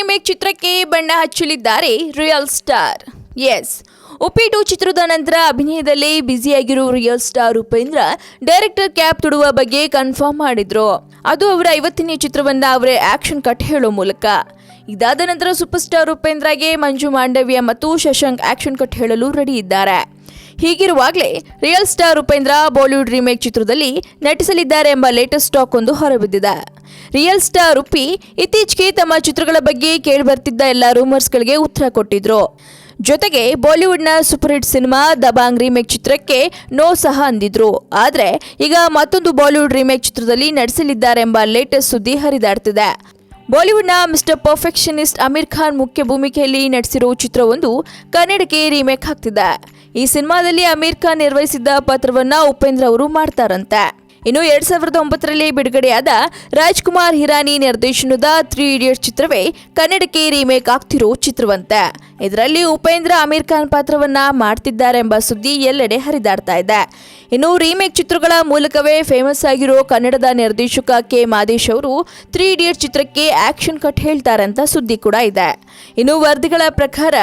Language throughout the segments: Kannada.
ರೀಮೇಕ್ ಚಿತ್ರಕ್ಕೆ ಬಣ್ಣ ಹಚ್ಚಲಿದ್ದಾರೆ ರಿಯಲ್ ಸ್ಟಾರ್. ಎಸ್, ಉಪ್ಪಿ 2 ಚಿತ್ರದ ನಂತರ ಅಭಿನಯದಲ್ಲಿ ಬ್ಯುಸಿಯಾಗಿರೋ real star Upendra director cap ತೊಡುವ ಬಗ್ಗೆ ಕನ್ಫರ್ಮ್ ಮಾಡಿದ್ರು. ಅದು ಅವರ 50ನೇ ಚಿತ್ರವನ್ನ ಅವರೇ ಆಕ್ಷನ್ ಕಟ್ ಹೇಳೋ ಮೂಲಕ. ಇದಾದ ನಂತರ ಸೂಪರ್ ಸ್ಟಾರ್ ಉಪೇಂದ್ರಗೆ ಮಂಜು ಮಾಂಡವ್ಯ ಮತ್ತು ಶಶಾಂಕ್ ಆಕ್ಷನ್ ಕಟ್ ಹೇಳಲು ರೆಡಿ ಇದ್ದಾರೆ. ಹೀಗಿರುವಾಗಲೇ real star Upendra Bollywood remake ಚಿತ್ರದಲ್ಲಿ ನಟಿಸಲಿದ್ದಾರೆ ಎಂಬ ಲೇಟೆಸ್ಟ್ ಟಾಕ್ ಒಂದು ಹೊರಬಿದ್ದಿದೆ. ರಿಯಲ್ ಸ್ಟಾರ್ ಉಪ್ಪಿ ಇತ್ತೀಚೆಗೆ ತಮ್ಮ ಚಿತ್ರಗಳ ಬಗ್ಗೆ ಕೇಳಿಬರ್ತಿದ್ದ ಎಲ್ಲ ರೂಮರ್ಸ್ಗಳಿಗೆ ಉತ್ತರ ಕೊಟ್ಟಿದ್ರು. ಜೊತೆಗೆ ಬಾಲಿವುಡ್ನ super hit cinema Dabang remake ಚಿತ್ರಕ್ಕೆ ನೋ ಸಹ ಅಂದಿದ್ರು. ಆದರೆ ಈಗ ಮತ್ತೊಂದು ಬಾಲಿವುಡ್ ರೀಮೇಕ್ ಚಿತ್ರದಲ್ಲಿ ನಟಿಸಲಿದ್ದಾರೆ ಎಂಬ ಲೇಟೆಸ್ಟ್ ಸುದ್ದಿ ಹರಿದಾಡ್ತಿದೆ. ಬಾಲಿವುಡ್ನ ಮಿಸ್ಟರ್ ಪರ್ಫೆಕ್ಷನಿಸ್ಟ್ ಆಮಿರ್ ಖಾನ್ ಮುಖ್ಯ ಭೂಮಿಕೆಯಲ್ಲಿ ನಟಿಸಿರೋ ಚಿತ್ರವೊಂದು ಕನ್ನಡಕ್ಕೆ ರೀಮೇಕ್ ಆಗ್ತಿದೆ. ಈ ಸಿನಿಮಾದಲ್ಲಿ ಆಮಿರ್ ಖಾನ್ ನಿರ್ವಹಿಸಿದ್ದ ಪಾತ್ರವನ್ನ ಉಪೇಂದ್ರ ಅವರು ಮಾಡ್ತಾರಂತೆ. ಇನ್ನು 2009ರಲ್ಲಿ ಬಿಡುಗಡೆಯಾದ ರಾಜ್ಕುಮಾರ್ ಹಿರಾನಿ ನಿರ್ದೇಶನದ 3 ಇಡಿಯಟ್ಸ್ ಚಿತ್ರವೇ ಕನ್ನಡಕ್ಕೆ ರೀಮೇಕ್ ಆಗ್ತಿರೋ ಚಿತ್ರವಂತೆ. ಇದರಲ್ಲಿ ಉಪೇಂದ್ರ ಆಮಿರ್ ಖಾನ್ ಪಾತ್ರವನ್ನ ಮಾಡ್ತಿದ್ದಾರೆ ಎಂಬ ಸುದ್ದಿ ಎಲ್ಲೆಡೆ ಹರಿದಾಡ್ತಾ ಇದೆ. ಇನ್ನು ರೀಮೇಕ್ ಚಿತ್ರಗಳ ಮೂಲಕವೇ ಫೇಮಸ್ ಆಗಿರೋ ಕನ್ನಡದ ನಿರ್ದೇಶಕ ಕೆ ಮಾದೇಶ್ ಅವರು 3 ಇಡಿಯಟ್ಸ್ ಚಿತ್ರಕ್ಕೆ ಆಕ್ಷನ್ ಕಟ್ ಹೇಳ್ತಾರೆ ಅಂತ ಸುದ್ದಿ ಕೂಡ ಇದೆ. ಇನ್ನು ವರದಿಗಳ ಪ್ರಕಾರ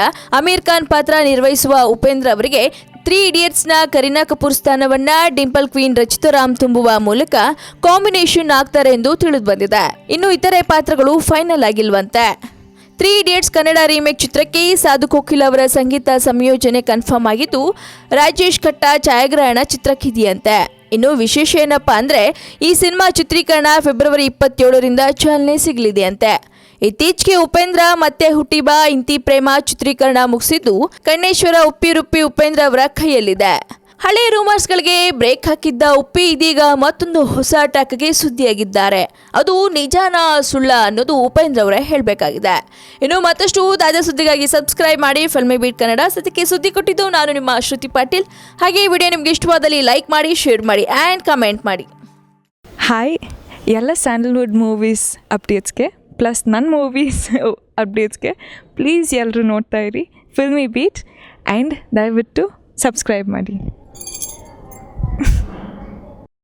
ಆಮಿರ್ ಖಾನ್ ಪಾತ್ರ ನಿರ್ವಹಿಸುವ ಉಪೇಂದ್ರ ಅವರಿಗೆ 3 ಇಡಿಯಟ್ಸ್ನ ಕರೀನಾ ಕಪೂರ್ ಸ್ಥಾನವನ್ನ ಡಿಂಪಲ್ ಕ್ವೀನ್ ರಚಿತಾ ರಾಮ್ ತುಂಬುವ ಮೂಲಕ ಕಾಂಬಿನೇಷನ್ ಆಗ್ತಾರೆ ಎಂದು ತಿಳಿದು ಬಂದಿದೆ. ಇನ್ನು ಇತರೆ ಪಾತ್ರಗಳು ಫೈನಲ್ ಆಗಿಲ್ವಂತೆ. 3 ಇಡಿಯಟ್ಸ್ ಕನ್ನಡ ರೀಮೇಕ್ ಚಿತ್ರಕ್ಕೆ ಸಾಧು ಕೋಕಿಲ್ ಅವರ ಸಂಗೀತ ಸಂಯೋಜನೆ ಕನ್ಫರ್ಮ್ ಆಗಿದ್ದು, ರಾಜೇಶ್ ಕಟ್ಟ ಛಾಯಾಗ್ರಹಣ ಚಿತ್ರಕ್ಕಿದೆಯಂತೆ. ಇನ್ನು ವಿಶೇಷ ಏನಪ್ಪಾ ಅಂದ್ರೆ ಈ ಸಿನಿಮಾ ಚಿತ್ರೀಕರಣ ಫೆಬ್ರವರಿ 27ರಿಂದ ಚಾಲನೆ ಸಿಗಲಿದೆಯಂತೆ. ಇತ್ತೀಚೆಗೆ ಉಪೇಂದ್ರ ಮತ್ತೆ ಹುಟ್ಟಿಬಾ ಇಂತಿ ಪ್ರೇಮ ಚಿತ್ರೀಕರಣ ಮುಗಿಸಿದ್ದು ಕಣ್ಣೇಶ್ವರ ಉಪ್ಪಿ ರುಪ್ಪಿ ಉಪೇಂದ್ರ ಅವರ ಕೈಯಲ್ಲಿದೆ. ಹಳೆ ರೂಮರ್ಸ್ಗಳಿಗೆ ಬ್ರೇಕ್ ಹಾಕಿದ್ದ ಉಪ್ಪಿ ಇದೀಗ ಮತ್ತೊಂದು ಹೊಸ ಟಾಕ್ಗೆ ಸುದ್ದಿಯಾಗಿದ್ದಾರೆ. ಅದು ನಿಜಾನ ಸುಳ್ಳ ಅನ್ನೋದು ಉಪೇಂದ್ರ ಅವರೇ ಹೇಳಬೇಕಾಗಿದೆ. ಇನ್ನು ಮತ್ತಷ್ಟು ತಾಜಾ ಸುದ್ದಿಗಾಗಿ ಸಬ್ಸ್ಕ್ರೈಬ್ ಮಾಡಿ ಫಿಲ್ಮಿ ಬೀಟ್ ಕನ್ನಡ. ಸದ್ಯಕ್ಕೆ ಸುದ್ದಿ ಕೊಟ್ಟಿದ್ದು ನಾನು ನಿಮ್ಮ ಶ್ರುತಿ ಪಾಟೀಲ್. ಹಾಗೆ ಈ ವಿಡಿಯೋ ನಿಮ್ಗೆ ಇಷ್ಟವಾದಲ್ಲಿ ಲೈಕ್ ಮಾಡಿ, ಶೇರ್ ಮಾಡಿ ಆ್ಯಂಡ್ ಕಮೆಂಟ್ ಮಾಡಿ. ಹಾಯ್, ಎಲ್ಲ ಸ್ಯಾಂಡಲ್ವುಡ್ ಮೂವೀಸ್ ಅಪ್ಡೇಟ್ಸ್ಗೆ ಪ್ಲಸ್ ನನ್ನ ಮೂವೀಸ್ ಅಪ್ಡೇಟ್ಸ್ಗೆ ಪ್ಲೀಸ್ ಎಲ್ಲರೂ ನೋಡ್ತಾ ಇರಿ ಫಿಲ್ಮಿ ಬೀಟ್ ಆ್ಯಂಡ್ ದಯವಿಟ್ಟು ಸಬ್ಸ್ಕ್ರೈಬ್ ಮಾಡಿ.